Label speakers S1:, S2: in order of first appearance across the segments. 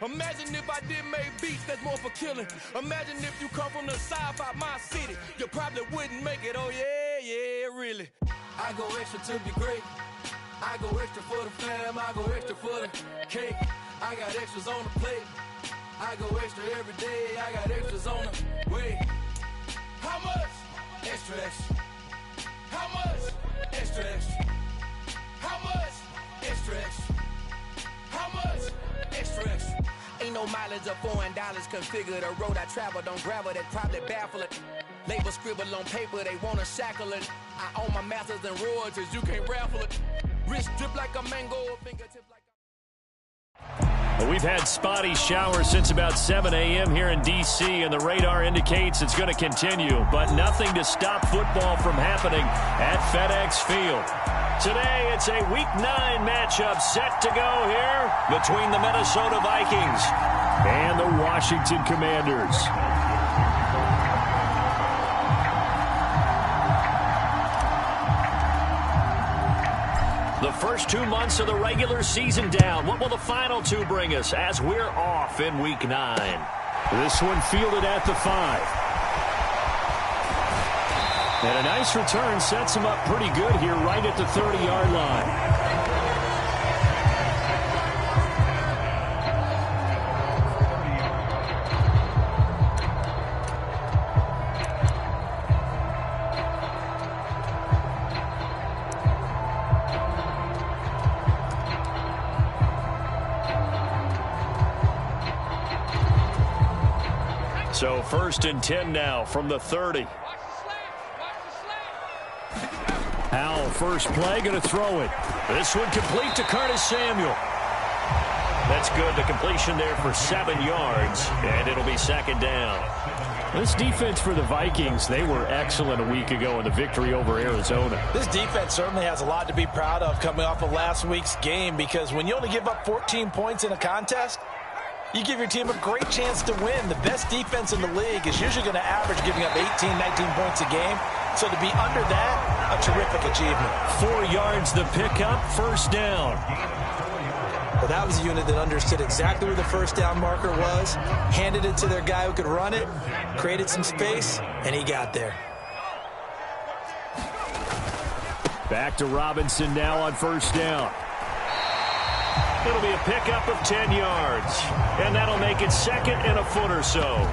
S1: Imagine if I did make beats that's more for killing. Imagine if you come from the south out my city. You probably wouldn't make it, oh yeah, really. I go extra to be great. I go extra for the fam, I go extra for the cake. I got extras on the plate. I go extra every day, I got extras on the way. How much? Extra, extra. How much? Extra, extra. How much? Extra, extra. How much? Extra, extra. Ain't no mileage of $4 configure the road I travel. Don't gravel, that probably baffle it. Label scribble on paper, they wanna shackle it. I own my masters and royalties, you can't raffle it. Wrist drip like a mango, fingertip like
S2: Well, we've had spotty showers since about 7 a.m. here in D.C., and the radar indicates it's going to continue, but nothing to stop football from happening at FedEx Field. Today, it's a Week 9 matchup set to go here between the Minnesota Vikings and the Washington Commanders. The first 2 months of the regular season down. What will the final 2 bring us as we're off in Week 9? This one fielded at the 5. And a nice return sets him up pretty good here right at the 30-yard line. So 1st and 10 now from the 30. Howell, first play, going to throw it. This one complete to Curtis Samuel. That's good. The completion there for 7 yards, and it'll be 2nd down. This defense for the Vikings, they were excellent a week ago in the victory over Arizona.
S3: This defense certainly has a lot to be proud of coming off of last week's game, because when you only give up 14 points in a contest, you give your team a great chance to win. The best defense in the league is usually going to average giving up 18, 19 points a game. So to be under that, a terrific achievement.
S2: 4 yards the pickup, 1st down.
S3: Well, that was a unit that understood exactly where the 1st down marker was, handed it to their guy who could run it, created some space, and he got there.
S2: Back to Robinson now on 1st down. It'll be a pickup of 10 yards, and that'll make it 2nd and a foot or so.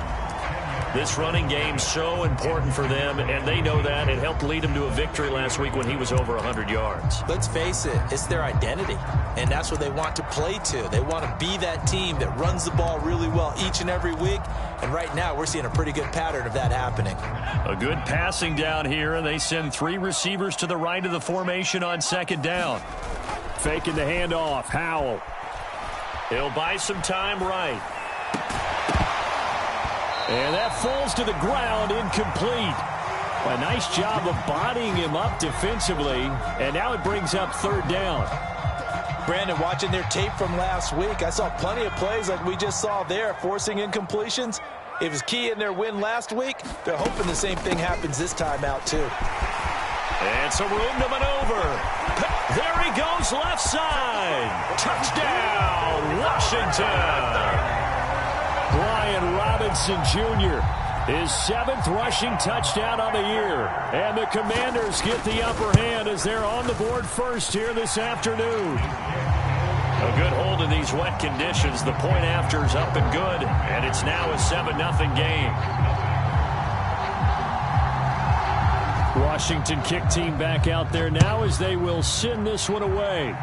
S2: This running game's so important for them, and they know that. It helped lead them to a victory last week when he was over 100 yards.
S3: Let's face it, it's their identity, and that's what they want to play to. They want to be that team that runs the ball really well each and every week, and right now we're seeing a pretty good pattern of that happening.
S2: A good passing down here, and they send 3 receivers to the right of the formation on 2nd down. Faking the handoff, Howell. He'll buy some time right. And that falls to the ground, incomplete. A nice job of bodying him up defensively, and now it brings up 3rd down.
S3: Brandon, watching their tape from last week, I saw plenty of plays like we just saw there, forcing incompletions. It was key in their win last week. They're hoping the same thing happens this time out, too.
S2: And some room to maneuver. There he goes, left side. Touchdown, Washington. Brian Robinson Jr., his 7th rushing touchdown on the year. And the Commanders get the upper hand as they're on the board first here this afternoon. A good hold in these wet conditions. The point after's up and good, and it's now a 7-0 game. Washington kick team back out there now as they will send this one away.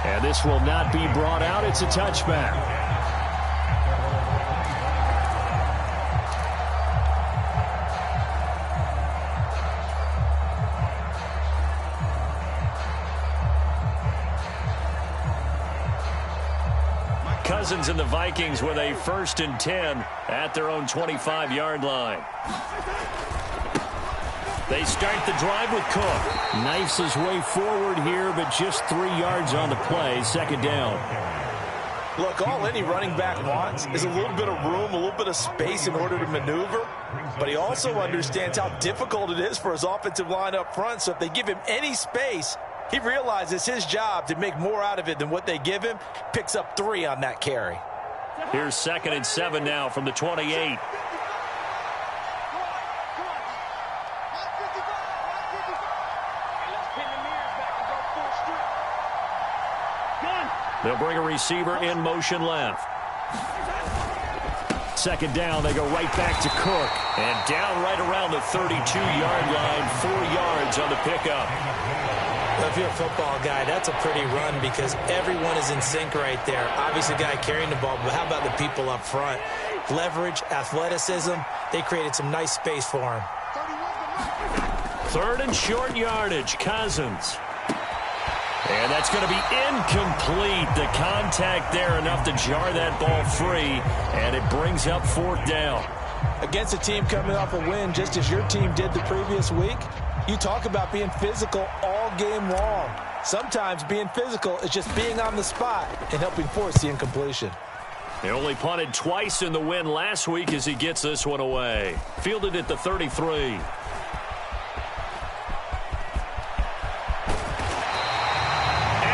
S2: And this will not be brought out. It's a touchback. Cousins and the Vikings with a 1st and 10 at their own 25-yard line. They start the drive with Cook. Knifes his way forward here, but just 3 yards on the play. 2nd down.
S3: Look, all any running back wants is a little bit of room, a little bit of space in order to maneuver. But he also understands how difficult it is for his offensive line up front. So if they give him any space, He realizes his job to make more out of it than what they give him. Picks up 3 on that carry.
S2: Here's 2nd and 7 now from the 28. They'll bring a receiver in motion left. 2nd down, they go right back to Cook. And down right around the 32-yard line, 4 yards on the pickup.
S3: Well, if you're a football guy, that's a pretty run because everyone is in sync right there. Obviously, the guy carrying the ball, but how about the people up front? Leverage, athleticism, they created some nice space for him.
S2: 3rd and short yardage, Cousins. And that's going to be incomplete. The contact there enough to jar that ball free, and it brings up 4th down.
S3: Against a team coming off a win, just as your team did the previous week, you talk about being physical all game long. Sometimes being physical is just being on the spot and helping force the incompletion.
S2: He only punted twice in the win last week as he gets this one away. Fielded at the 33.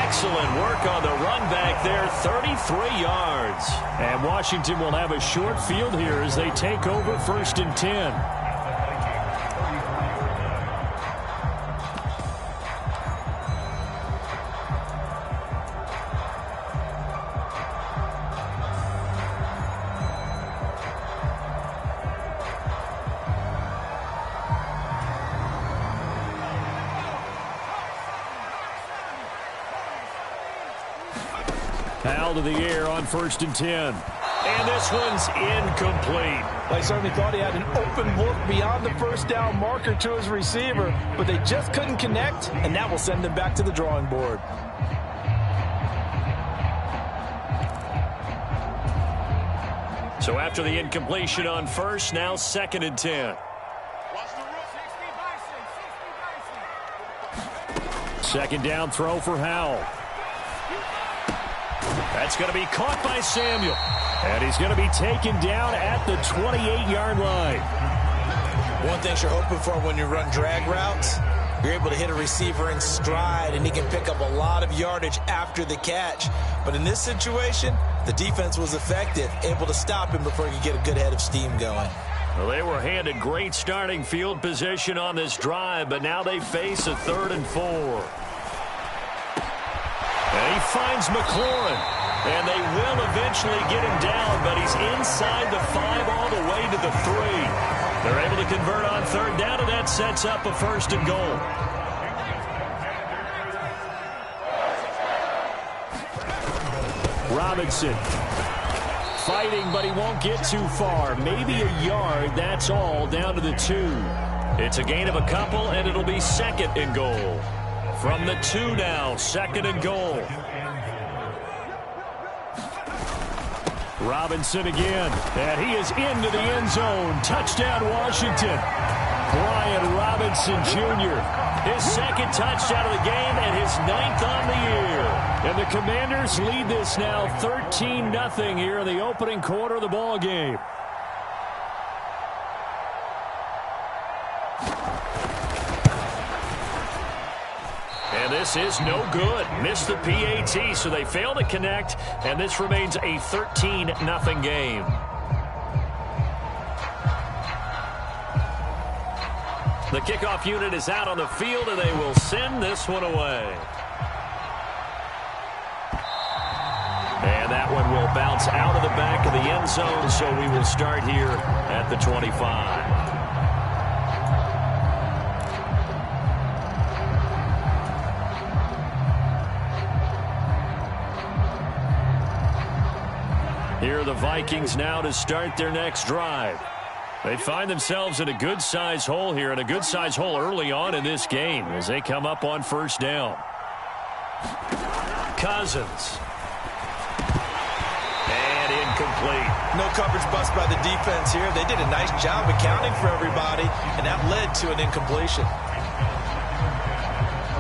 S2: Excellent work on the run back there, 33 yards. And Washington will have a short field here as they take over 1st and 10. Foul to the air on 1st and 10. And this one's incomplete.
S3: They certainly thought he had an open look beyond the 1st down marker to his receiver, but they just couldn't connect, and that will send them back to the drawing board.
S2: So after the incompletion on 1st, now 2nd and 10. 2nd down throw for Howell. That's going to be caught by Samuel. And he's going to be taken down at the 28-yard line.
S3: One thing you're hoping for when you run drag routes, you're able to hit a receiver in stride, and he can pick up a lot of yardage after the catch. But in this situation, the defense was effective, able to stop him before he could get a good head of steam going.
S2: Well, they were handed great starting field position on this drive, but now they face a 3rd and 4. And he finds McLaurin. And they will eventually get him down, but he's inside the 5 all the way to the 3. They're able to convert on 3rd down, and that sets up a 1st and goal. Robinson fighting, but he won't get too far. Maybe a yard, that's all, down to the 2. It's a gain of a couple, and it'll be 2nd and goal. From the 2 now, 2nd and goal. Robinson again, and he is into the end zone. Touchdown, Washington. Brian Robinson Jr., his 2nd touchdown of the game and his 9th on the year. And the Commanders lead this now 13-0 here in the opening quarter of the ball game. And this is no good. Missed the PAT, so they fail to connect, and this remains a 13-0 game. The kickoff unit is out on the field, and they will send this one away. And that one will bounce out of the back of the end zone, so we will start here at the 25. Here are the Vikings now to start their next drive. They find themselves in a good-sized hole here, and a good-sized hole early on in this game as they come up on 1st down. Cousins. And incomplete.
S3: No coverage bust by the defense here. They did a nice job accounting for everybody, and that led to an incompletion.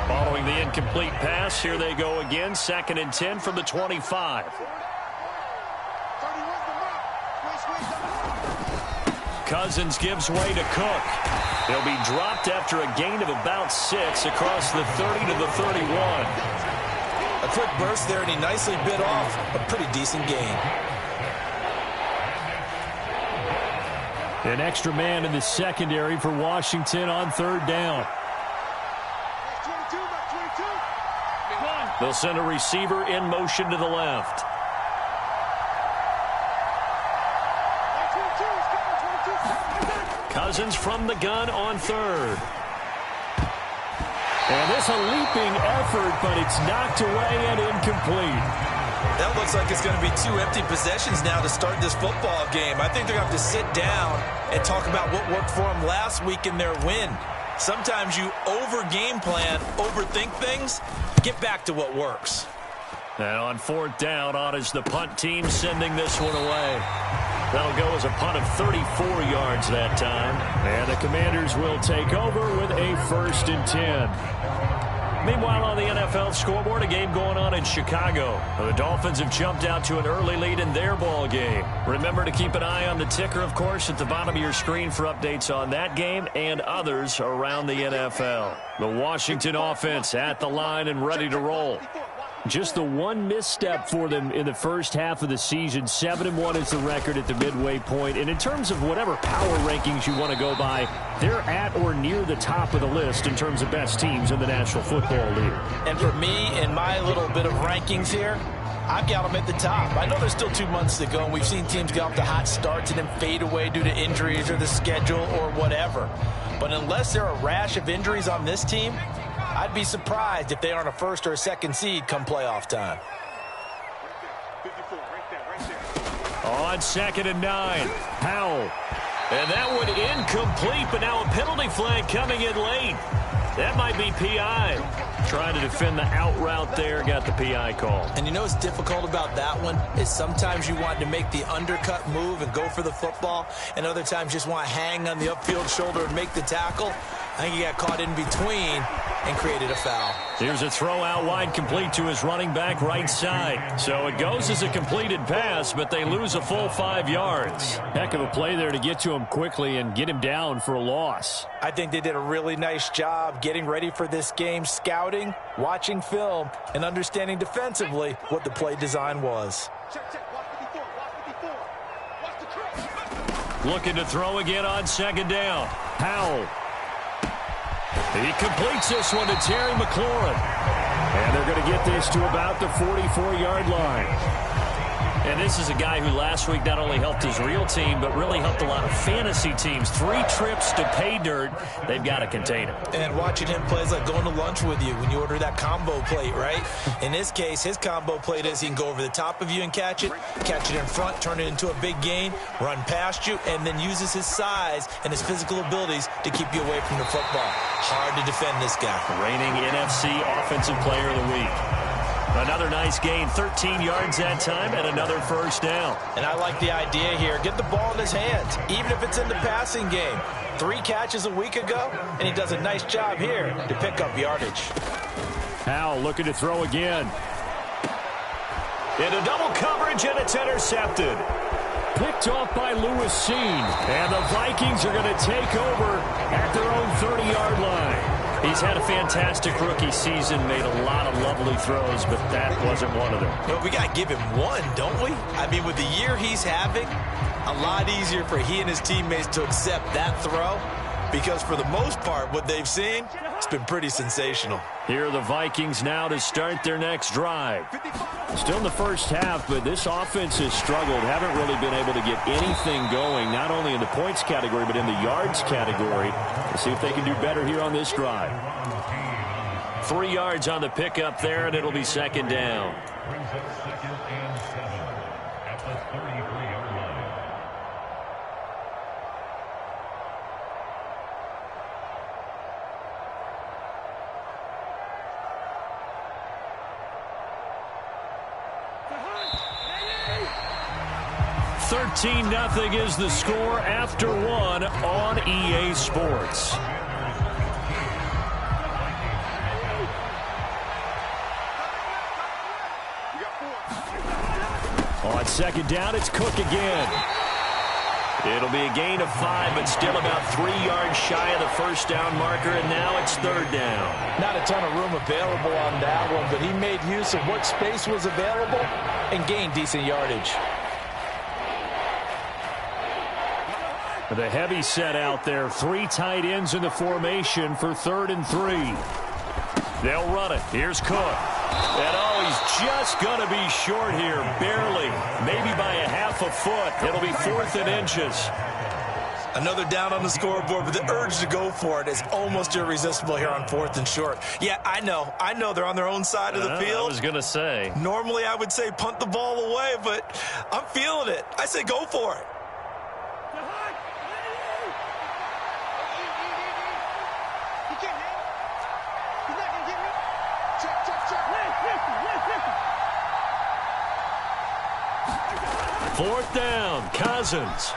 S2: Following the incomplete pass, here they go again, 2nd and 10 from the 25. Cousins gives way to Cook. He'll be dropped after a gain of about 6 across the 30 to the 31.
S3: A quick burst there, and he nicely bit off a pretty decent gain.
S2: An extra man in the secondary for Washington on 3rd down. They'll send a receiver in motion to the left. Cousins from the gun on 3rd. And this a leaping effort, but it's knocked away and incomplete.
S3: That looks like it's going to be 2 empty possessions now to start this football game. I think they're going to have to sit down and talk about what worked for them last week in their win. Sometimes you over-game plan, overthink things, get back to what works.
S2: And on 4th down, on is the punt team sending this one away. That'll go as a punt of 34 yards that time. And the Commanders will take over with a 1st and 10. Meanwhile, on the NFL scoreboard, a game going on in Chicago. The Dolphins have jumped out to an early lead in their ball game. Remember to keep an eye on the ticker, of course, at the bottom of your screen for updates on that game and others around the NFL. The Washington offense at the line and ready to roll. Just the one misstep for them in the first half of the season. 7-1 is the record at the midway point. And in terms of whatever power rankings you want to go by, they're at or near the top of the list in terms of best teams in the National Football League.
S3: And for me, in my little bit of rankings here, I've got them at the top. I know there's still 2 months to go, and we've seen teams get off to hot starts and then fade away due to injuries or the schedule or whatever. But unless there are a rash of injuries on this team, I'd be surprised if they aren't a 1st or a 2nd seed come playoff time.
S2: On 2nd and 9, Powell. And that one incomplete, but now a penalty flag coming in late. That might be PI. Trying to defend the out route there, got the PI call.
S3: And you know what's difficult about that one is sometimes you want to make the undercut move and go for the football, and other times just want to hang on the upfield shoulder and make the tackle. I think he got caught in between and created a foul.
S2: Here's a throw out wide, complete to his running back right side. So it goes as a completed pass, but they lose a full 5 yards. Heck of a play there to get to him quickly and get him down for a loss.
S3: I think they did a really nice job getting ready for this game, scouting, watching film, and understanding defensively what the play design was.
S2: Looking to throw again on 2nd down. Powell. He completes this one to Terry McLaurin. And they're going to get this to about the 44-yard line. And this is a guy who last week not only helped his real team, but really helped a lot of fantasy teams. 3 trips to pay dirt. They've got to contain him.
S3: And watching him play is like going to lunch with you when you order that combo plate, right? In this case, his combo plate is he can go over the top of you and catch it in front, turn it into a big gain, run past you, and then uses his size and his physical abilities to keep you away from the football. Hard to defend this guy.
S2: Reigning NFC Offensive Player of the Week. Another nice gain, 13 yards that time, and another 1st down.
S3: And I like the idea here. Get the ball in his hands, even if it's in the passing game. 3 catches a week ago, and he does a nice job here to pick up yardage.
S2: Powell looking to throw again. Into double coverage, and it's intercepted. Picked off by Lewis Seen. And the Vikings are going to take over at their own 30-yard line. He's had a fantastic rookie season, made a lot of lovely throws, but that wasn't one of them.
S3: Well, we got to give him one, don't we? I mean, with the year he's having, a lot easier for he and his teammates to accept that throw, because for the most part, what they've seen, it's been pretty sensational.
S2: Here are the Vikings now to start their next drive. Still in the first half, but this offense has struggled. Haven't really been able to get anything going, not only in the points category, but in the yards category. Let's see if they can do better here on this drive. 3 yards on the pickup there, and it'll be 2nd down. $13-0 is the score after 1 on EA Sports. On 2nd down, it's Cook again. It'll be a gain of 5, but still about 3 yards shy of the first down marker, and now it's third down.
S3: Not a ton of room available on that one, but he made use of what space was available and gained decent yardage.
S2: The heavy set out there. 3 tight ends in the formation for 3rd and 3. They'll run it. Here's Cook. And he's just going to be short here, barely, maybe by a half a foot. It'll be 4th and inches.
S3: Another down on the scoreboard, but the urge to go for it is almost irresistible here on 4th and short. Yeah, I know they're on their own side of the field.
S2: I was going to say.
S3: Normally I would say punt the ball away, but I'm feeling it. I say go for it.
S2: Fourth down, Cousins.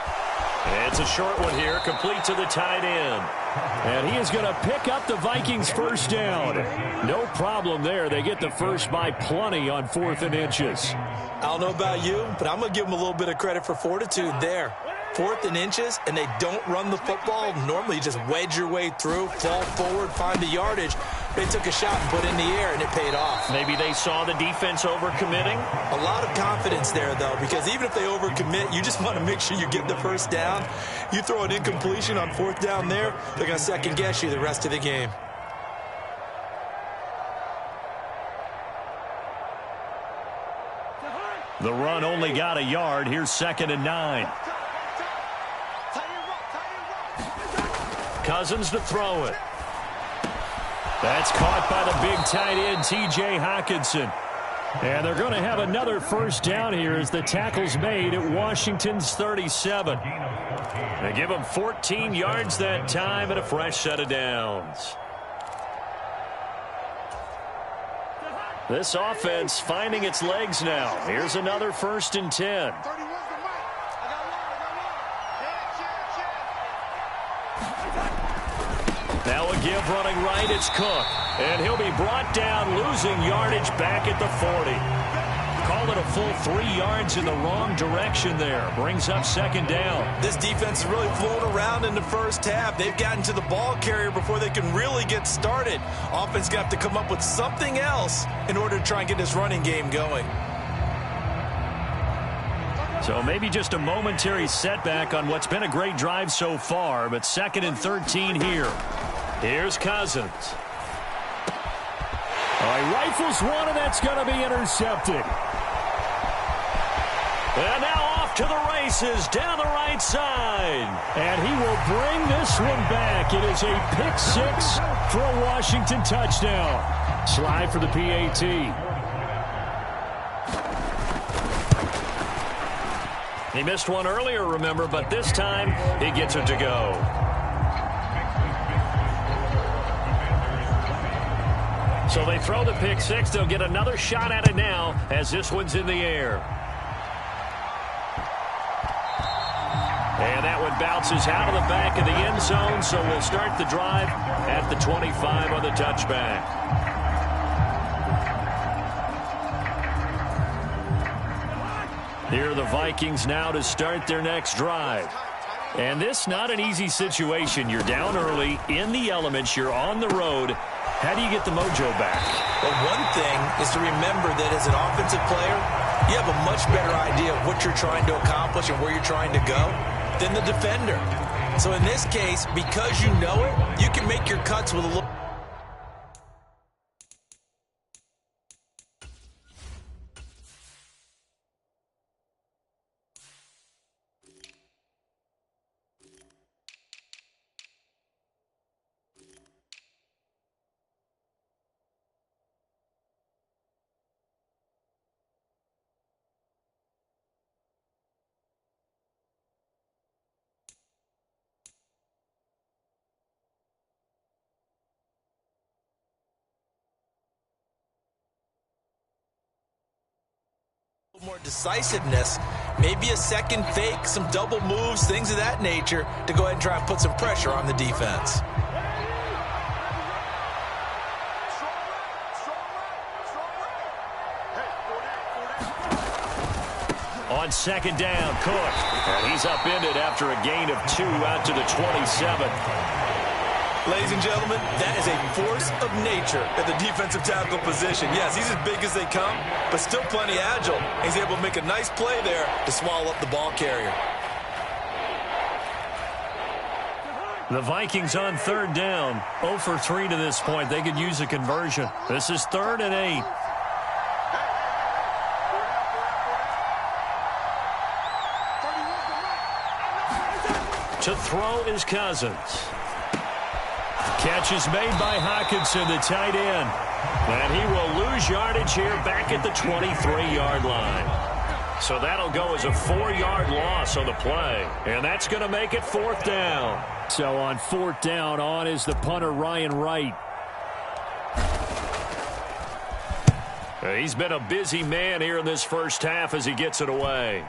S2: It's a short one here, complete to the tight end. And he is going to pick up the Vikings' first down. No problem there. They get the first by plenty on 4th and inches.
S3: I don't know about you, but I'm going to give them a little bit of credit for fortitude there. 4th and inches, and they don't run the football. Normally, you just wedge your way through, fall forward, find the yardage. They took a shot and put it in the air, and it paid off.
S2: Maybe they saw the defense overcommitting.
S3: A lot of confidence there, though, because even if they overcommit, you just want to make sure you get the first down. You throw an incompletion on 4th down there, they're going to second-guess you the rest of the game.
S2: The run only got a yard. Here's 2nd and 9. Cousins to throw it. That's caught by the big tight end, T.J. Hockenson. And they're going to have another first down here as the tackle's made at Washington's 37. They give them 14 yards that time and a fresh set of downs. This offense finding its legs now. Here's another 1st and 10. Now a give running right, it's Cook. And he'll be brought down, losing yardage back at the 40. Call it a full 3 yards in the wrong direction there. Brings up 2nd down.
S3: This defense is really flown around in the first half. They've gotten to the ball carrier before they can really get started. Offense got to come up with something else in order to try and get this running game going.
S2: So maybe just a momentary setback on what's been a great drive so far, but 2nd and 13 here. Here's Cousins. He rifles one, and that's going to be intercepted. And now off to the races down the right side. And he will bring this one back. It is a pick 6 for a Washington touchdown. Slide for the PAT. He missed one earlier, remember, but this time he gets it to go. So they throw the pick 6. They'll get another shot at it now as this one's in the air. And that one bounces out of the back of the end zone, so we'll start the drive at the 25 on the touchback. Here are the Vikings now to start their next drive. And this not an easy situation. You're down early, in the elements, you're on the road. How do you get the mojo back?
S3: Well, one thing is to remember that as an offensive player, you have a much better idea of what you're trying to accomplish and where you're trying to go than the defender. So in this case, because you know it, you can make your cuts with a little... more decisiveness, maybe a second fake, some double moves, things of that nature to go ahead and try and put some pressure on the defense.
S2: On second down, Cook. And he's upended after a gain of 2 out to the 27.
S3: Ladies and gentlemen, that is a force of nature at the defensive tackle position. Yes, he's as big as they come, but still plenty agile. He's able to make a nice play there to swallow up the ball carrier.
S2: The Vikings on third down. 0 for 3 to this point. They could use a conversion. This is 3rd and 8. To throw is Cousins. Catch is made by Hockenson, the tight end. And he will lose yardage here back at the 23-yard line. So that'll go as a 4-yard loss on the play. And that's going to make it 4th down. So on 4th down, on is the punter, Ryan Wright. He's been a busy man here in this first half as he gets it away.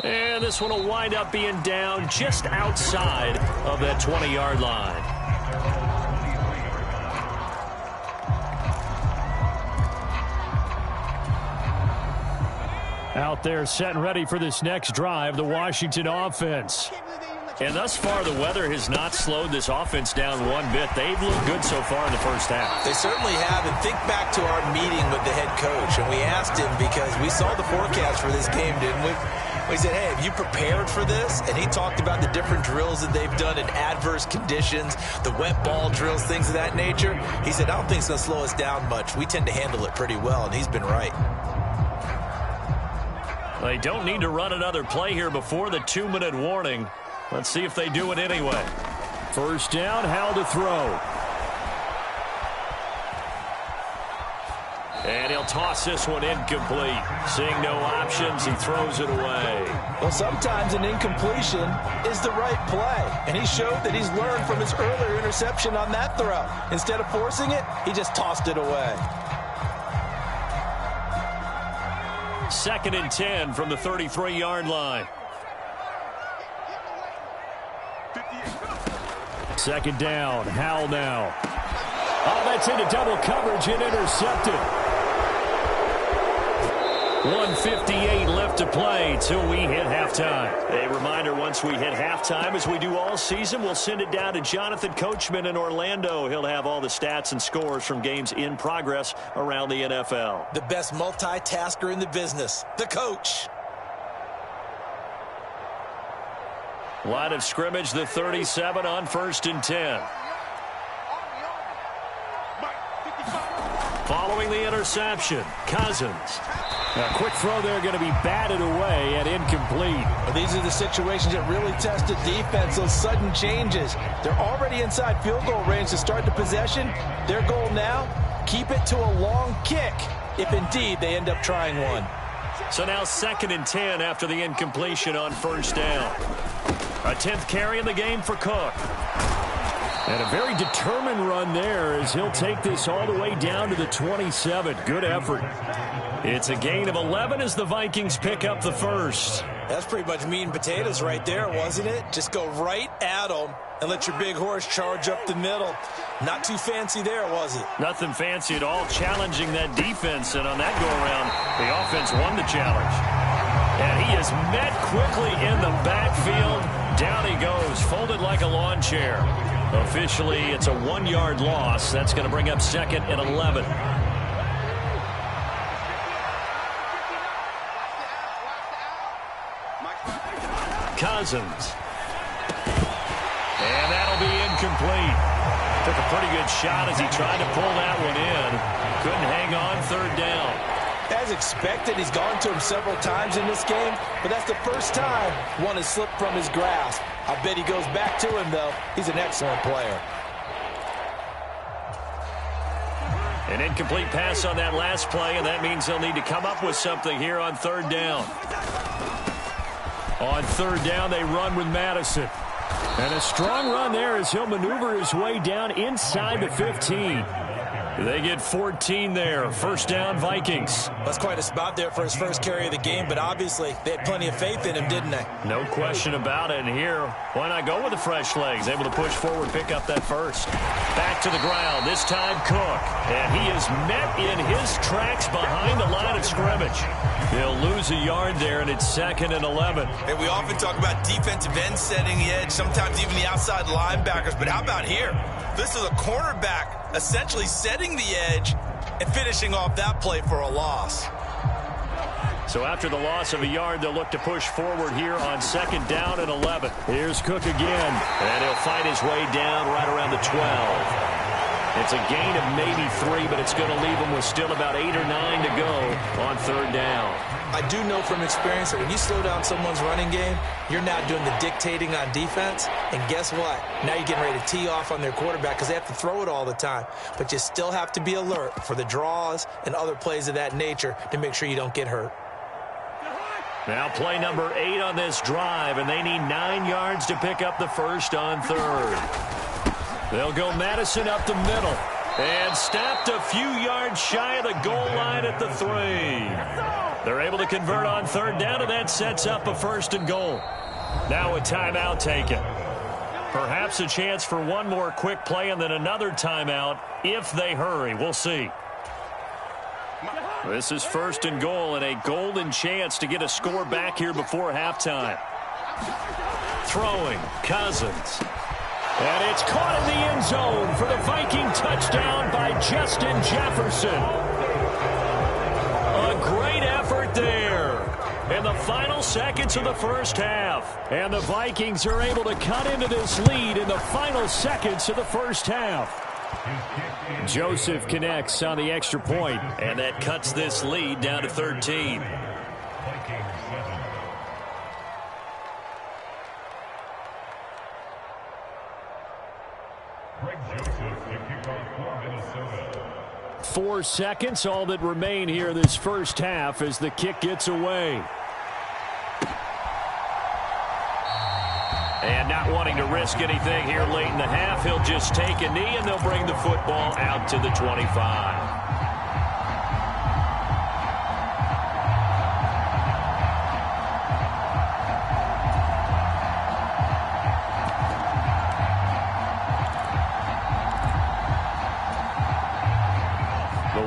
S2: And this one will wind up being down just outside of that 20-yard line. Out there set and ready for this next drive, the Washington offense. And thus far, the weather has not slowed this offense down one bit. They've looked good so far in the first half.
S3: They certainly have. And think back to our meeting with the head coach. And we asked him because we saw the forecast for this game, didn't we? We said, hey, have you prepared for this? And he talked about the different drills that they've done in adverse conditions, the wet ball drills, things of that nature. He said, I don't think it's going to slow us down much. We tend to handle it pretty well, and he's been right.
S2: They don't need to run another play here before the 2-minute warning. Let's see if they do it anyway. First down, Howell to throw. And he'll toss this one incomplete. Seeing no options, he throws it away.
S3: Well, sometimes an incompletion is the right play. And he showed that he's learned from his earlier interception on that throw. Instead of forcing it, he just tossed it away.
S2: 2nd and 10 from the 33-yard line. 2nd down, Howell now. Oh, that's into double coverage and intercepted. 1:58 left to play till we hit halftime. A reminder, once we hit halftime, as we do all season, we'll send it down to Jonathan Coachman in Orlando. He'll have all the stats and scores from games in progress around the NFL.
S3: The best multitasker in the business, the coach.
S2: Line of scrimmage, the 37 on 1st and 10. Following the interception, Cousins. A quick throw there going to be batted away and incomplete.
S3: Well, these are the situations that really test the defense, those sudden changes. They're already inside field goal range to start the possession. Their goal now, keep it to a long kick, if indeed they end up trying one.
S2: So now 2nd and 10 after the incompletion on 1st down. A 10th carry in the game for Cook. And a very determined run there as he'll take this all the way down to the 27. Good effort. It's a gain of 11 as the Vikings pick up the first.
S3: That's pretty much meat and potatoes right there, wasn't it? Just go right at them and let your big horse charge up the middle. Not too fancy there, was it?
S2: Nothing fancy at all, challenging that defense. And on that go-around, the offense won the challenge. And he is met quickly in the backfield. Down he goes, folded like a lawn chair. Officially, it's a 1-yard loss. That's going to bring up 2nd and 11. Cousins. And that'll be incomplete. Took a pretty good shot as he tried to pull that one in. Couldn't hang on 3rd down.
S3: As expected, he's gone to him several times in this game, but that's the first time one has slipped from his grasp. I bet he goes back to him, though. He's an excellent player.
S2: An incomplete pass on that last play, and that means they'll need to come up with something here on 3rd down. On 3rd down, they run with Madison. And a strong run there as he'll maneuver his way down inside the 15. They get 14 there. First down, Vikings.
S3: That's quite a spot there for his first carry of the game, but obviously they had plenty of faith in him, didn't they?
S2: No question about it. And here, why not go with the fresh legs? Able to push forward, pick up that first. Back to the ground, this time Cook. And he is met in his tracks behind the line of scrimmage. He'll lose a yard there, and it's 2nd and 11.
S4: And we often talk about defensive ends setting the edge, sometimes even the outside linebackers. But how about here? This is a cornerback essentially setting the edge and finishing off that play for a loss.
S2: So after the loss of a yard, they'll look to push forward here on 2nd down and 11. Here's Cook again, and he'll fight his way down right around the 12. It's a gain of maybe 3, but it's going to leave him with still about 8 or 9 to go on 3rd down.
S3: I do know from experience that when you slow down someone's running game, you're now doing the dictating on defense. And guess what? Now you're getting ready to tee off on their quarterback because they have to throw it all the time. But you still have to be alert for the draws and other plays of that nature to make sure you don't get hurt.
S2: Now play number 8 on this drive, and they need 9 yards to pick up the first on 3rd. They'll go Madison up the middle and stopped a few yards shy of the goal line at the 3. They're able to convert on 3rd down, and that sets up a 1st and goal. Now a timeout taken. Perhaps a chance for one more quick play and then another timeout if they hurry. We'll see. This is 1st and goal and a golden chance to get a score back here before halftime. Throwing, Cousins. And it's caught in the end zone for the Viking touchdown by Justin Jefferson. A great effort there in the final seconds of the first half. And the Vikings are able to cut into this lead in the final seconds of the first half. Joseph connects on the extra point, and that cuts this lead down to 13. Four seconds, all that remain here this first half as the kick gets away. And not wanting to risk anything here late in the half, he'll just take a knee and they'll bring the football out to the 25.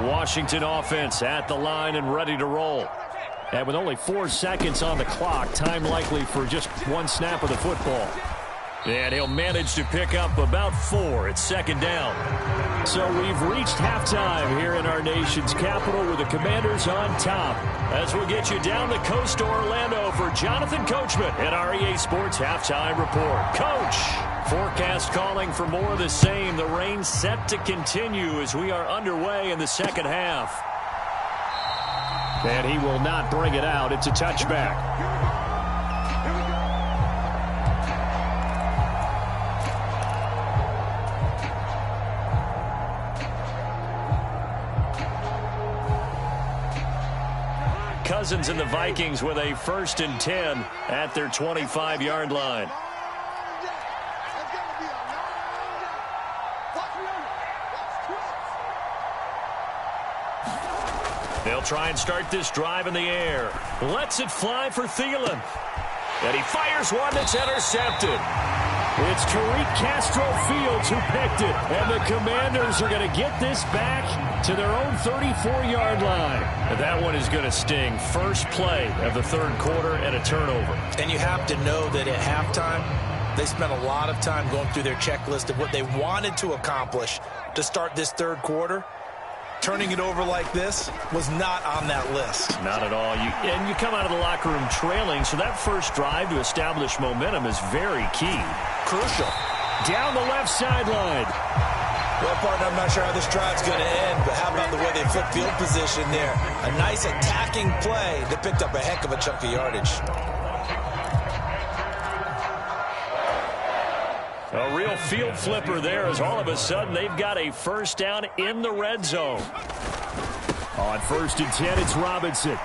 S2: Washington offense at the line and ready to roll. And with only 4 seconds on the clock, time likely for just one snap of the football. And he'll manage to pick up about 4 at 2nd down. So we've reached halftime here in our nation's capital with the Commanders on top. As we'll get you down the coast to Orlando for Jonathan Coachman at our EA Sports Halftime Report. Coach, forecast calling for more of the same. The rain set to continue as we are underway in the second half. And he will not bring it out. It's a touchback. Cousins and the Vikings with a 1st and 10 at their 25-yard line. They'll try and start this drive in the air. Lets it fly for Thielen. And he fires one that's intercepted. It's Tariq Castro-Fields who picked it. And the Commanders are going to get this back to their own 34-yard line. And that one is going to sting. First play of the 3rd quarter and a turnover.
S3: And you have to know that at halftime, they spent a lot of time going through their checklist of what they wanted to accomplish to start this 3rd quarter. Turning it over like this was not on that list.
S2: Not at all. And you come out of the locker room trailing, so that first drive to establish momentum is very key.
S3: Crucial.
S2: Down the left sideline.
S3: Well, partner, I'm not sure how this drive's going to end, but how about the way they flip field position there? A nice attacking play that picked up a heck of a chunk of yardage.
S2: A real field flipper there as all of a sudden they've got a first down in the red zone. On 1st and 10, it's Robinson.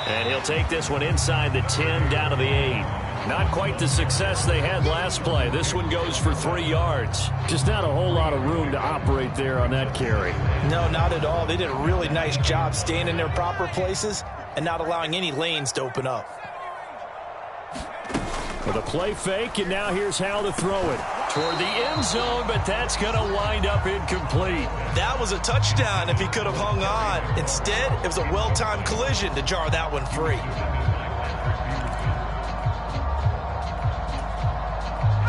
S2: And he'll take this one inside the 10 down to the 8. Not quite the success they had last play. This one goes for 3 yards. Just not a whole lot of room to operate there on that carry.
S3: No, not at all. They did a really nice job staying in their proper places and not allowing any lanes to open up.
S2: With a play fake, and now here's how to throw it. Toward the end zone, but that's going to wind up incomplete.
S4: That was a touchdown if he could have hung on. Instead, it was a well-timed collision to jar that one free.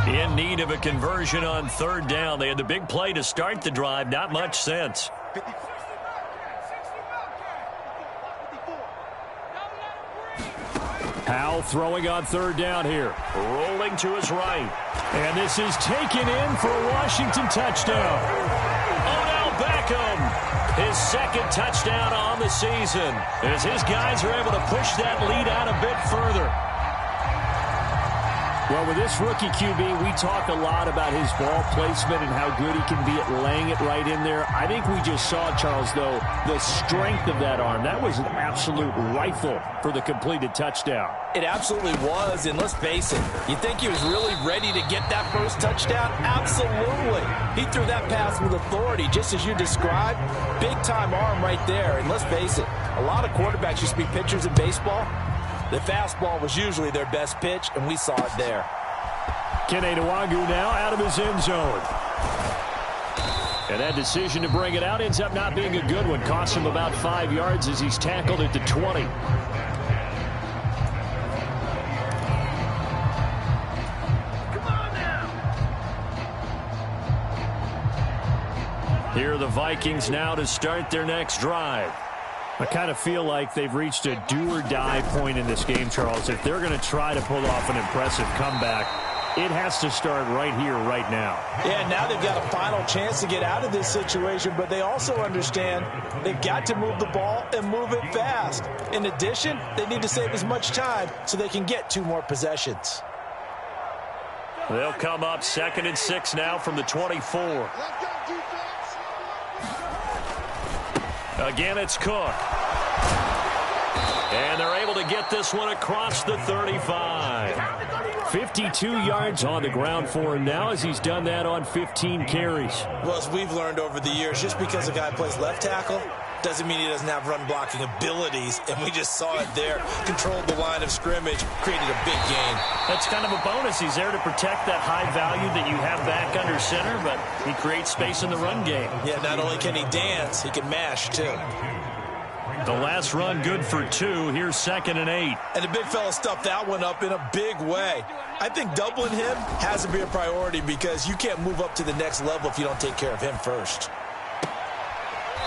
S2: In need of a conversion on 3rd down. They had the big play to start the drive. Not much sense. Powell throwing on 3rd down here. Rolling to his right. And this is taken in for a Washington touchdown. Odell Beckham, his 2nd touchdown on the season, as his guys are able to push that lead out a bit further. Well, with this rookie QB, we talk a lot about his ball placement and how good he can be at laying it right in there. I think we just saw, Charles, though, the strength of that arm. That was an absolute rifle for the completed touchdown.
S3: It absolutely was, and let's face it, you think he was really ready to get that first touchdown? Absolutely. He threw that pass with authority, just as you described. Big-time arm right there, and let's face it, a lot of quarterbacks used to be pitchers in baseball. The fastball was usually their best pitch, and we saw it there.
S2: Kene Nwagu now out of his end zone. And that decision to bring it out ends up not being a good one. Costs him about 5 yards as he's tackled at the 20. Here are the Vikings now to start their next drive. I kind of feel like they've reached a do-or-die point in this game, Charles. If they're going to try to pull off an impressive comeback, it has to start right here, right now.
S3: Yeah, now they've got a final chance to get out of this situation, but they also understand they've got to move the ball and move it fast. In addition, they need to save as much time so they can get 2 more possessions.
S2: They'll come up 2nd and 6 now from the 24. Again, it's Cook. And they're able to get this one across the 35. 52 yards on the ground for him now as he's done that on 15 carries.
S4: Well, as we've learned over the years, just because a guy plays left tackle doesn't mean he doesn't have run-blocking abilities, and we just saw it there. Controlled the line of scrimmage, created a big gain.
S2: That's kind of a bonus. He's there to protect that high value that you have back under center, but he creates space in the run game.
S4: Yeah, not only can he dance, he can mash, too.
S2: The last run good for 2. Here's 2nd and 8.
S4: And the big fella stuffed that one up in a big way. I think doubling him has to be a priority because you can't move up to the next level if you don't take care of him first.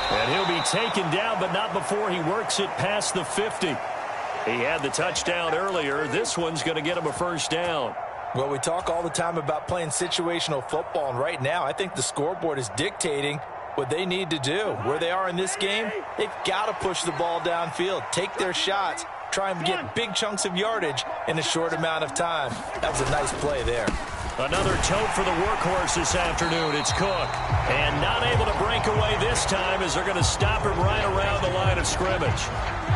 S2: And he'll be taken down, but not before he works it past the 50. He had the touchdown earlier. This one's going to get him a 1st down.
S3: Well, we talk all the time about playing situational football, and right now I think the scoreboard is dictating what they need to do. Where they are in this game, they've got to push the ball downfield, take their shots, try and get big chunks of yardage in a short amount of time. That was a nice play there.
S2: Another tote for the workhorse this afternoon. It's Cook. And not able to break away this time as they're going to stop him right around the line of scrimmage.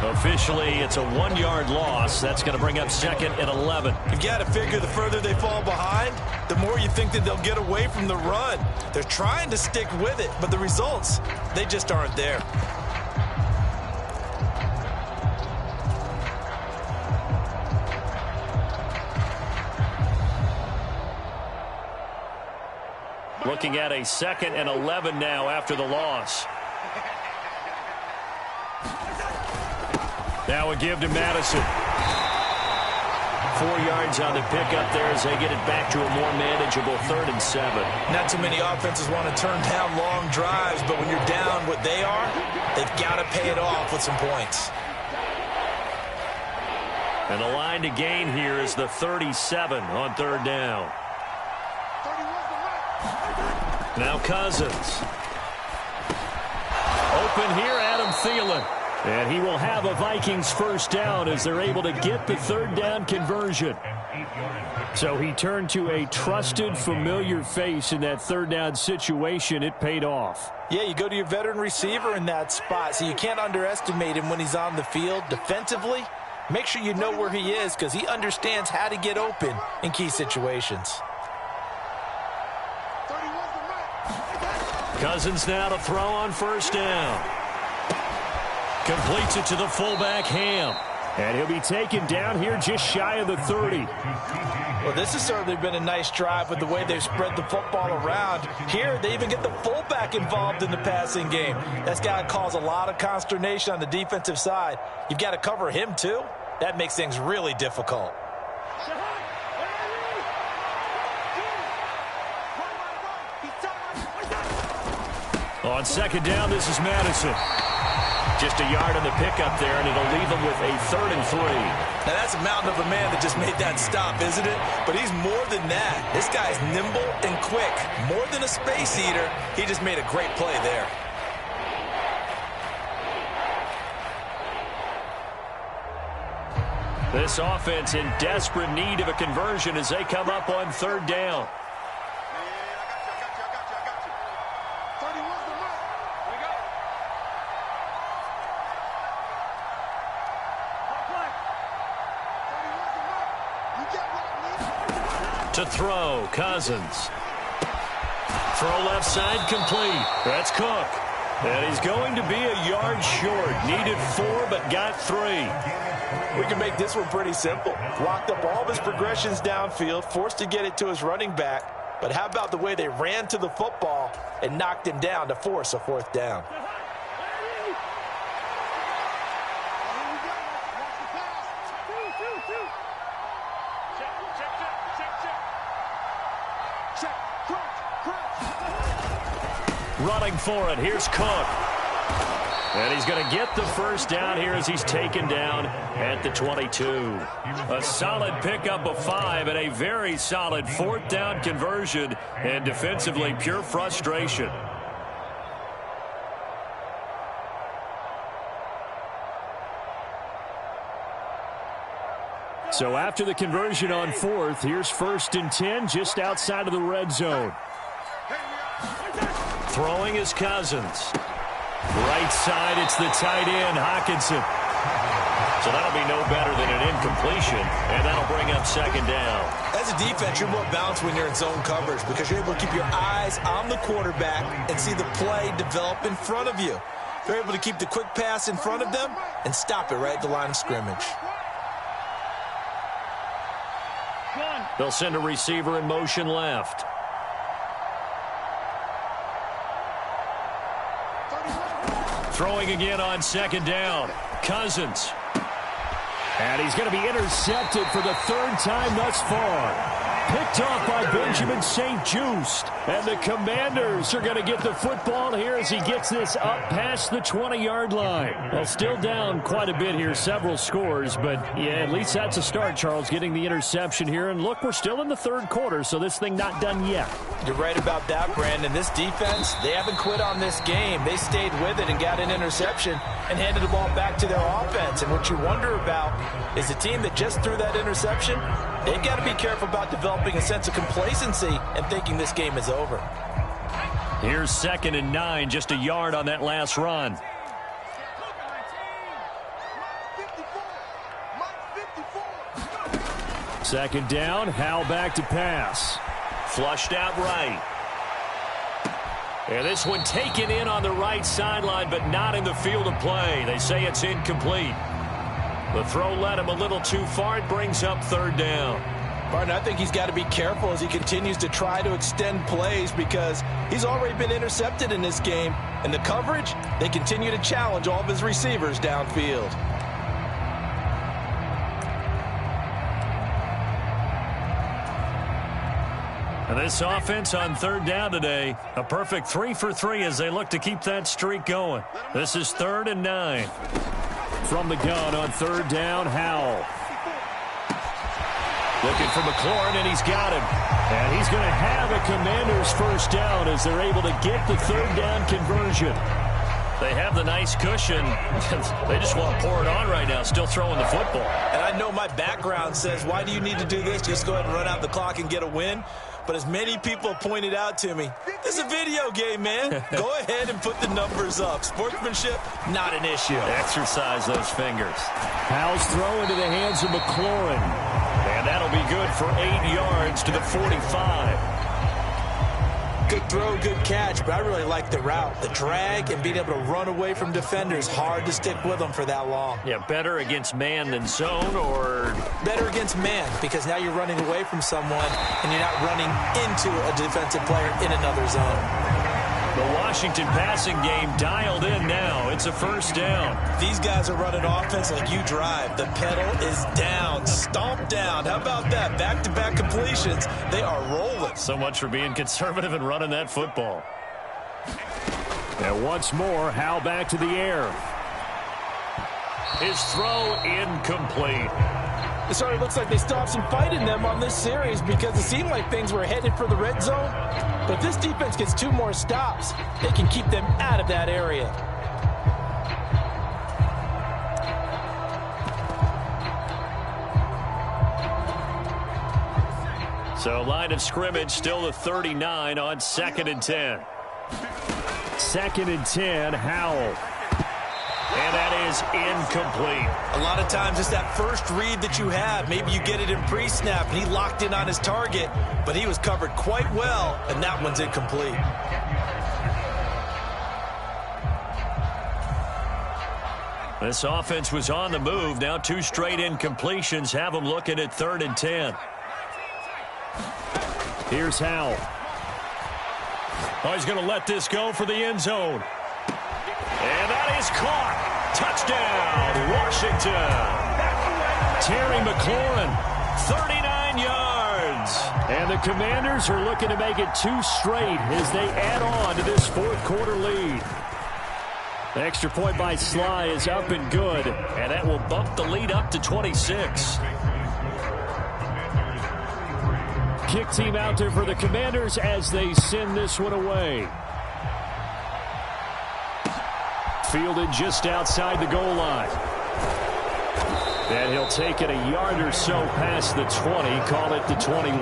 S2: Officially, it's a 1-yard loss. That's going to bring up 2nd and 11.
S4: You've got to figure the further they fall behind, the more you think that they'll get away from the run. They're trying to stick with it, but the results, they just aren't there.
S2: Looking at a 2nd and 11 now after the loss. Now a give to Madison. 4 yards on the pickup there as they get it back to a more manageable 3rd and 7.
S4: Not too many offenses want to turn down long drives, but when you're down what they are, they've got to pay it off with some points.
S2: And the line to gain here is the 37 on 3rd down. Now Cousins. Open here, Adam Thielen. And he will have a Vikings 1st down as they're able to get the 3rd down conversion. So he turned to a trusted, familiar face in that 3rd down situation. It paid off.
S3: Yeah, you go to your veteran receiver in that spot, so you can't underestimate him when he's on the field. Defensively, make sure you know where he is because he understands how to get open in key situations.
S2: Cousins now to throw on first down. Completes it to the fullback, Ham. And he'll be taken down here just shy of the 30.
S3: Well, this has certainly been a nice drive with the way they've spread the football around. Here, they even get the fullback involved in the passing game. That's got to cause a lot of consternation on the defensive side. You've got to cover him, too. That makes things really difficult.
S2: On second down, this is Madison. Just a yard on the pickup there, and it'll leave them with a 3rd and 3.
S4: Now, that's a mountain of a man that just made that stop, isn't it? But he's more than that. This guy's nimble and quick. More than a space eater, he just made a great play there.
S2: This offense in desperate need of a conversion as they come up on 3rd down. To throw, Cousins. Throw left side, complete. That's Cook. And he's going to be a yard short. Needed 4, but got 3.
S3: We can make this one pretty simple. Blocked up all of his progressions downfield, forced to get it to his running back. But how about the way they ran to the football and knocked him down to force a 4th down?
S2: Running for it, here's Cook. And he's going to get the first down here as he's taken down at the 22. A solid pickup of 5 and a very solid 4th down conversion, and defensively pure frustration. So after the conversion on 4th, here's 1st and 10 just outside of the red zone. Throwing is Cousins. Right side, it's the tight end, Hockenson. So that'll be no better than an incompletion, and that'll bring up 2nd down.
S4: As a defense, you're more balanced when you're in zone coverage because you're able to keep your eyes on the quarterback and see the play develop in front of you. They're able to keep the quick pass in front of them and stop it right at the line of scrimmage.
S2: They'll send a receiver in motion left. Throwing again on 2nd down. Cousins. And he's going to be intercepted for the 3rd time thus far. Picked off by Benjamin St-Juste. And the Commanders are going to get the football here as he gets this up past the 20-yard line. Well, still down quite a bit here, several scores. But, yeah, at least that's a start, Charles, getting the interception here. And, look, we're still in the 3rd quarter, so this thing not done yet.
S3: You're right about that, Brandon. This defense, they haven't quit on this game. They stayed with it and got an interception and handed the ball back to their offense. And what you wonder about is the team that just threw that interception, they've got to be careful about developing a sense of complacency and thinking this game is over.
S2: Here's 2nd and 9, just a yard on that last run. Second down, Howell back to pass. Flushed out right. And this one taken in on the right sideline, but not in the field of play. They say it's incomplete. The throw led him a little too far. It brings up 3rd down.
S3: Martin, I think he's got to be careful as he continues to try to extend plays because he's already been intercepted in this game. And the coverage, they continue to challenge all of his receivers downfield.
S2: And this offense on 3rd down today, a perfect 3 for 3 as they look to keep that streak going. This is 3rd and 9. From the gun on 3rd down, Howell. Looking for McLaurin, and he's got him. And he's going to have a Commanders first down as they're able to get the 3rd down conversion. They have the nice cushion. They just want to pour it on right now, still throwing the football.
S3: And I know my background says, why do you need to do this? Just go ahead and run out the clock and get a win. But as many people have pointed out to me, this is a video game, man. Go ahead and put the numbers up. Sportsmanship, not an issue.
S2: Exercise those fingers. Powell's throw into the hands of McLaurin. And that'll be good for 8 yards to the 45.
S3: Good throw, good catch, but I really like the route. The drag and being able to run away from defenders, hard to stick with them for that long.
S2: Yeah, better against man than zone, or?
S3: Better against man, because now you're running away from someone and you're not running into a defensive player in another zone.
S2: The Washington passing game dialed in now. It's a first down.
S3: These guys are running offense like you drive. The pedal is down, stomped down. How about that? Back-to-back completions. They are rolling.
S2: So much for being conservative and running that football. And once more, Howell back to the air. His throw incomplete.
S3: It sort of looks like they still have some fight in them on this series because it seemed like things were headed for the red zone. But if this defense gets 2 more stops, they can keep them out of that area.
S2: So line of scrimmage still the 39 on 2nd and 10. 2nd and 10, Howell. And that is incomplete.
S3: A lot of times it's that first read that you have. Maybe you get it in pre-snap, and he locked in on his target, but he was covered quite well, and that one's incomplete.
S2: This offense was on the move. Now 2 straight incompletions have them looking at 3rd and 10. Here's Howell. Oh, he's going to let this go for the end zone. And that is caught. Touchdown, Washington. Terry McLaurin, 39 yards. And the Commanders are looking to make it 2 straight as they add on to this 4th quarter lead. The extra point by Sly is up and good, and that will bump the lead up to 26. Kick team out there for the Commanders as they send this one away. Fielded just outside the goal line. And he'll take it a yard or so past the 20, call it the 21.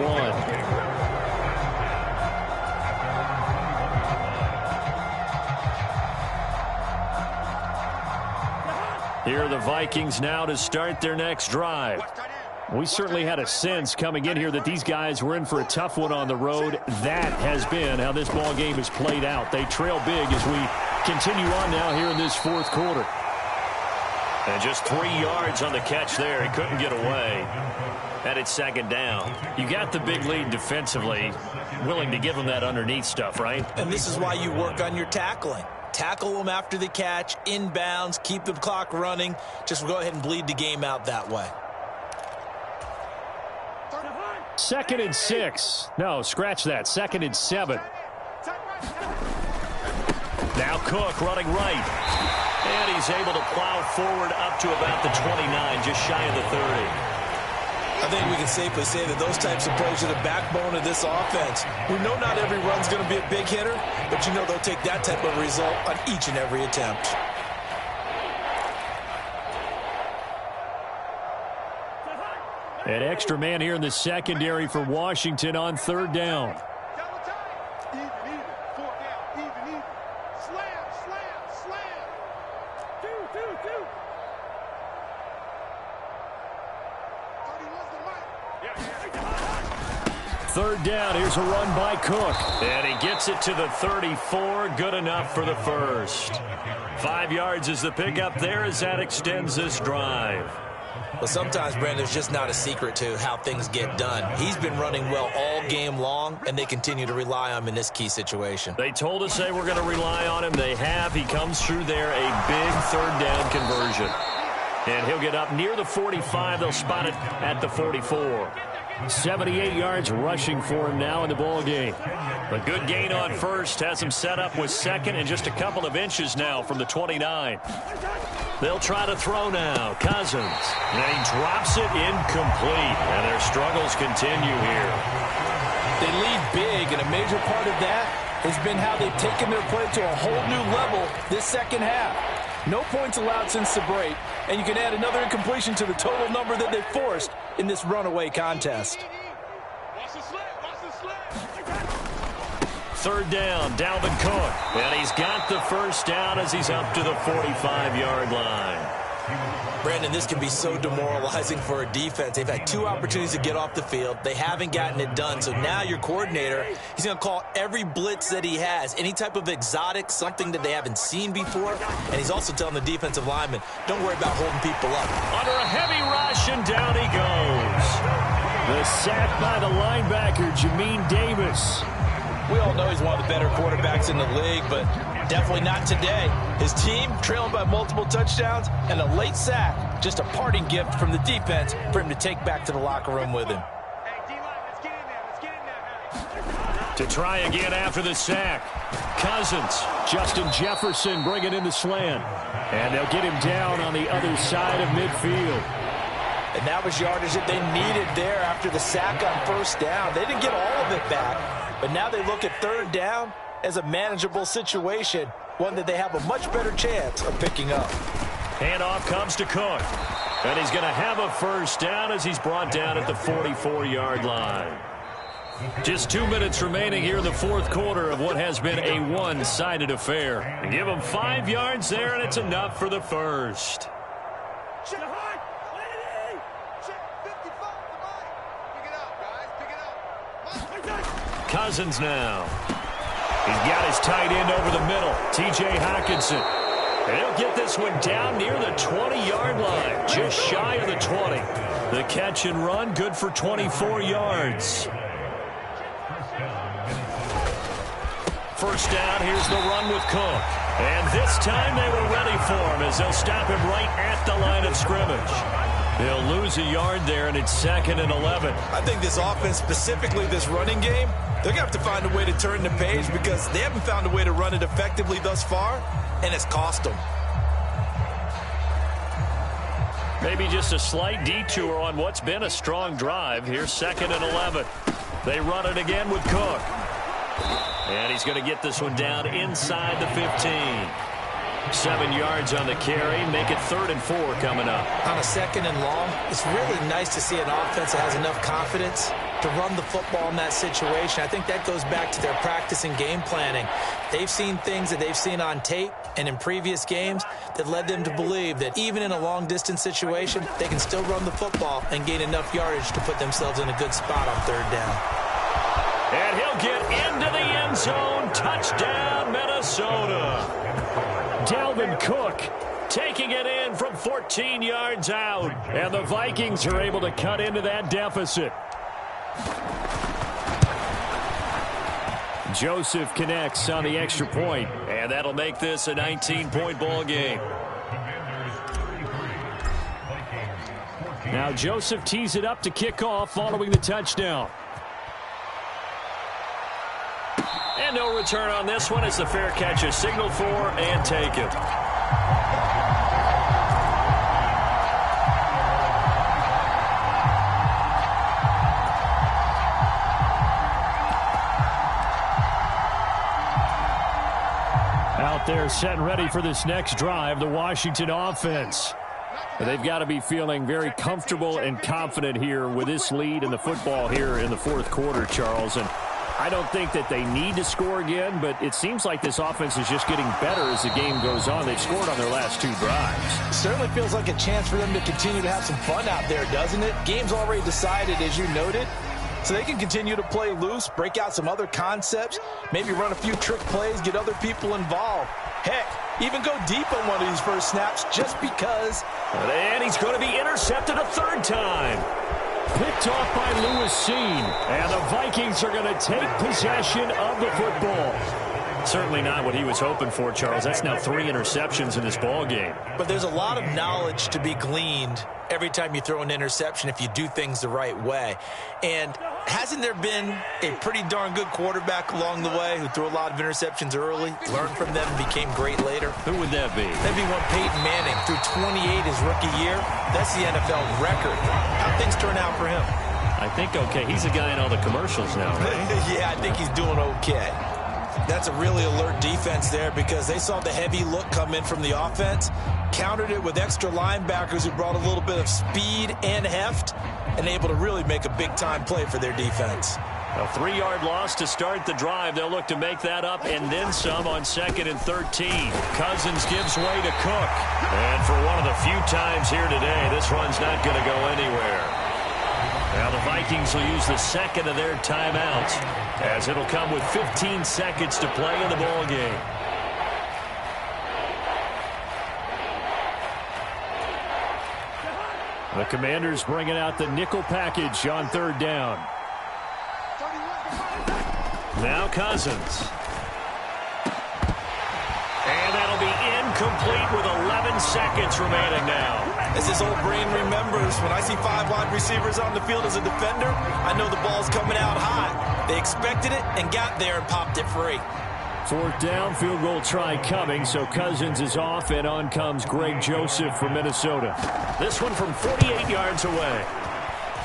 S2: Here are the Vikings now to start their next drive. We certainly had a sense coming in here that these guys were in for a tough one on the road. That has been how this ball game is played out. They trail big as we continue on now here in this 4th quarter. And just 3 yards on the catch there. He couldn't get away. And it's 2nd down. You got the big lead defensively. Willing to give them that underneath stuff, right?
S3: And this is why you work on your tackling. Tackle them after the catch, inbounds, keep the clock running. Just go ahead and bleed the game out that way.
S2: 2nd and 6. No, scratch that. 2nd and 7. Now Cook running right. And he's able to plow forward up to about the 29, just shy of the 30.
S3: I think we can safely say that those types of plays are the backbone of this offense. We know not every run's going to be a big hitter, but you know they'll take that type of result on each and every attempt.
S2: An extra man here in the secondary for Washington on 3rd down. Third down, here's a run by Cook. And he gets it to the 34, good enough for the first. 5 yards is the pickup there as that extends this drive.
S3: Well, sometimes, Brandon, there's just not a secret to how things get done. He's been running well all game long, and they continue to rely on him in this key situation.
S2: They told us they were going to rely on him. They have. He comes through there, a big 3rd down conversion. And he'll get up near the 45. They'll spot it at the 44. 78 yards rushing for him now in the ball game. A good gain on first has him set up with 2nd and just a couple of inches now from the 29. They'll try to throw now. Cousins. And he drops it incomplete. And their struggles continue here.
S3: They lead big, and a major part of that has been how they've taken their play to a whole new level this second half. No points allowed since the break, and you can add another incompletion to the total number that they forced in this runaway contest.
S2: Third down, Dalvin Cook. And he's got the first down as he's up to the 45-yard line.
S3: Brandon, this can be so demoralizing for a defense. They've had 2 opportunities to get off the field. They haven't gotten it done. So now your coordinator, he's going to call every blitz that he has, any type of exotic, something that they haven't seen before. And he's also telling the defensive lineman, don't worry about holding people up.
S2: Under a heavy rush, and down he goes. The sack by the linebacker, Jamin Davis.
S3: We all know he's one of the better quarterbacks in the league, but definitely not today. His team trailing by multiple touchdowns and a late sack, just a parting gift from the defense for him to take back to the locker room with him.
S2: To try again after the sack. Cousins, Justin Jefferson bringing in the slant. And they'll get him down on the other side of midfield.
S3: And that was yardage that they needed there after the sack on first down. They didn't get all of it back, but now they look at third down as a manageable situation, one that they have a much better chance of picking up.
S2: Handoff comes to Cook. And he's going to have a first down as he's brought down at the 44-yard line. Just 2 minutes remaining here in the fourth quarter of what has been a one-sided affair. They give him 5 yards there, and it's enough for the first. Cousins now. He's got his tight end over the middle, T.J. Hockenson. And he'll get this one down near the 20-yard line, just shy of the 20. The catch and run, good for 24 yards. First down, here's the run with Cook. And this time they were ready for him as they'll stop him right at the line of scrimmage. They'll lose a yard there, and it's 2nd and 11.
S3: I think this offense, specifically this running game, they're going to have to find a way to turn the page because they haven't found a way to run it effectively thus far, and it's cost them.
S2: Maybe just a slight detour on what's been a strong drive. Here's 2nd and 11. They run it again with Cook. And he's going to get this one down inside the 15. 7 yards on the carry. Make it 3rd and 4 coming up.
S3: On a 2nd and long, it's really nice to see an offense that has enough confidence to run the football in that situation. I think that goes back to their practice and game planning. They've seen things that they've seen on tape and in previous games that led them to believe that even in a long-distance situation, they can still run the football and gain enough yardage to put themselves in a good spot on 3rd down.
S2: And he'll get into the end zone. Touchdown, Minnesota. Dalvin Cook taking it in from 14 yards out. And the Vikings are able to cut into that deficit. Joseph connects on the extra point, and that'll make this a 19-point ball game. Now Joseph tees it up to kick off following the touchdown. And no return on this one as the fair catch is signaled for and taken. Out there set and ready for this next drive, the Washington offense. They've got to be feeling very comfortable and confident here with this lead in the football here in the fourth quarter, Charles. And I don't think that they need to score again, but it seems like this offense is just getting better as the game goes on. They've scored on their last 2 drives.
S3: Certainly feels like a chance for them to continue to have some fun out there, doesn't it? Game's already decided, as you noted, so they can continue to play loose, break out some other concepts, maybe run a few trick plays, get other people involved. Heck, even go deep on one of these first snaps just because.
S2: And he's going to be intercepted a 3rd time. Picked off by Lewis Seen. And the Vikings are going to take possession of the football. Certainly not what he was hoping for, Charles. That's now 3 interceptions in this ball game.
S3: But there's a lot of knowledge to be gleaned every time you throw an interception if you do things the right way. And hasn't there been a pretty darn good quarterback along the way who threw a lot of interceptions early, learned from them, and became great later?
S2: Who would that be?
S3: That'd be one Peyton Manning. Threw 28 his rookie year. That's the NFL record. How'd things turn out for him?
S2: I think okay. He's a guy in all the commercials now, right?
S3: Yeah, I think he's doing okay. That's a really alert defense there because they saw the heavy look come in from the offense, countered it with extra linebackers who brought a little bit of speed and heft, and able to really make a big-time play for their defense.
S2: A 3-yard loss to start the drive. They'll look to make that up and then some on 2nd and 13. Cousins gives way to Cook. And for one of the few times here today, this run's not going to go anywhere. Now the Vikings will use the second of their timeouts, as it'll come with 15 seconds to play in the ball game. The Commanders bringing out the nickel package on 3rd down. Now Cousins. And that'll be incomplete with 11 seconds remaining now.
S3: As his old brain remembers, when I see 5 wide receivers on the field as a defender, I know the ball's coming out hot. They expected it and got there and popped it free.
S2: 4th down, field goal try coming, so Cousins is off, and on comes Greg Joseph from Minnesota. This one from 48 yards away.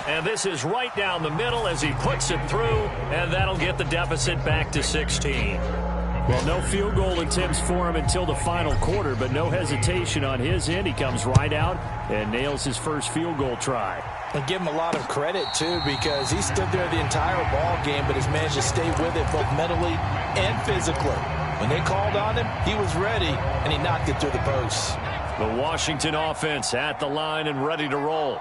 S2: And this is right down the middle as he puts it through, and that'll get the deficit back to 16. Well, no field goal attempts for him until the final quarter, but no hesitation on his end. He comes right out and nails his first field goal try.
S3: And give him a lot of credit, too, because he stood there the entire ball game, but has managed to stay with it both mentally and physically. When they called on him, he was ready, and he knocked it through the posts.
S2: The Washington offense at the line and ready to roll.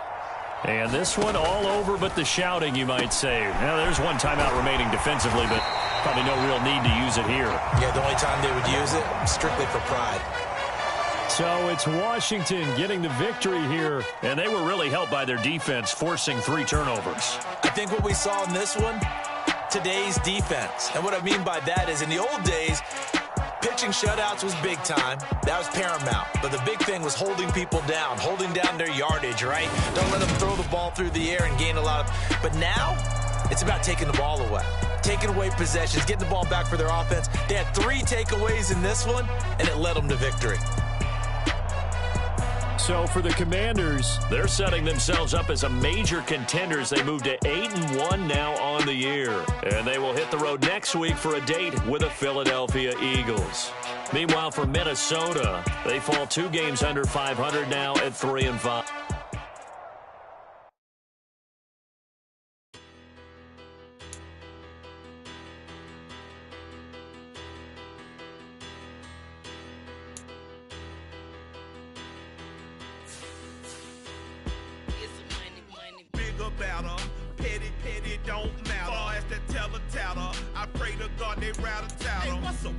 S2: And this one all over but the shouting, you might say. Now, there's one timeout remaining defensively, but probably no real need to use it here.
S3: Yeah, the only time they would use it, strictly for pride.
S2: So it's Washington getting the victory here, and they were really helped by their defense, forcing 3 turnovers.
S3: I think what we saw in this one, today's defense. And what I mean by that is in the old days, pitching shutouts was big time. That was paramount. But the big thing was holding people down, holding down their yardage, right? Don't let them throw the ball through the air and gain a lot of... But now, it's about taking the ball away. Taking away possessions, getting the ball back for their offense. They had 3 takeaways in this one, and it led them to victory.
S2: So for the Commanders, they're setting themselves up as a major contender as they move to 8-1 now on the year. And they will hit the road next week for a date with the Philadelphia Eagles. Meanwhile, for Minnesota, they fall 2 games under 500 now at 3-5.
S1: Petty don't matter. Far as the teller, I pray to God they rattle tattle. Hey, what's a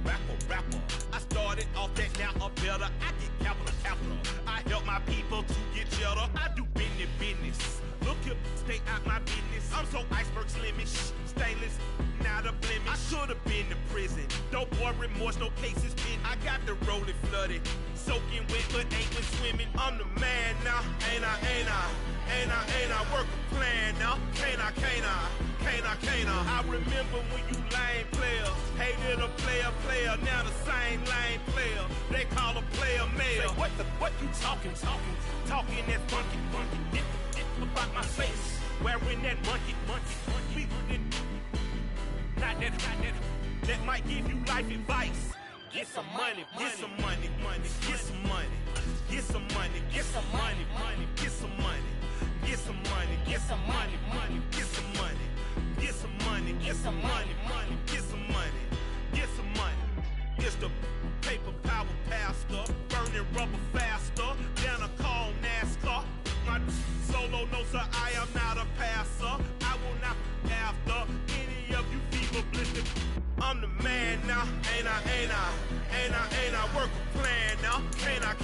S1: rapper? I started off that, now I'm better. I get capital. I help my people to get cheddar. I do business. Look here, stay out my business. I'm so iceberg slimish, stainless, not a blemish. I should have been to prison. No boy remorse, no cases pinned. I got the rolling flooded, soaking wet, but ain't been swimming. I'm the man now, ain't I? Work a plan now, can't I? I remember when you lame players hated a player, now the same lame player they call a player mayor. Say, what you talking that funky, about my face, wearing that monkey, not that, that might give you life advice. Get some money, get some money, get some money, get some money, get some money, get some money. Get some money, get some money, get some money, get some money, get some money, get some money, get some money. It's the paper power pastor, burning rubber faster than a call NASCAR. My solo notes are I am not a passer. I will not after any of you fever blistered. I'm the man now, ain't I? Work a plan now, can't I?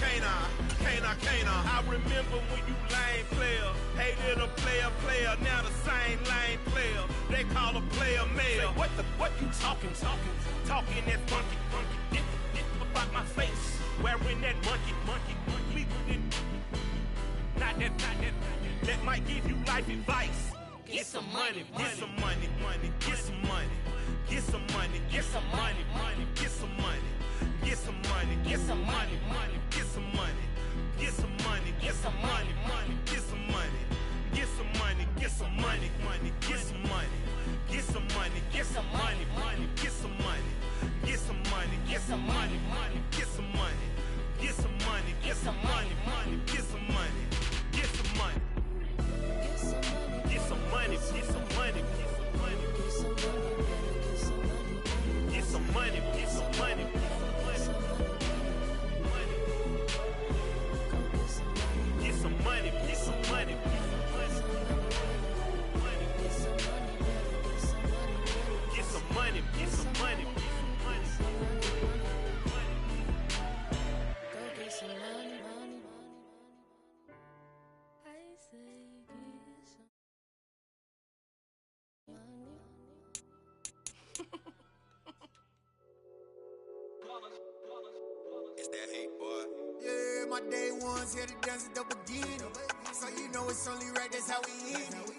S1: I remember when you lame player hated a player, now the same lame player they call a player mayor. Say, what you talking that funky, about my face, wearing that monkey, not that might give you life advice. Get some money, get some money, get some money. Get some money, get some money, get some money, get some money, get some money, get some money, get some money, get some money, get some money, get some money, get some money, get some money, get some money, get some money, get some money,
S5: day ones, here to dance at the beginning. So you know it's only right, that's how we end it.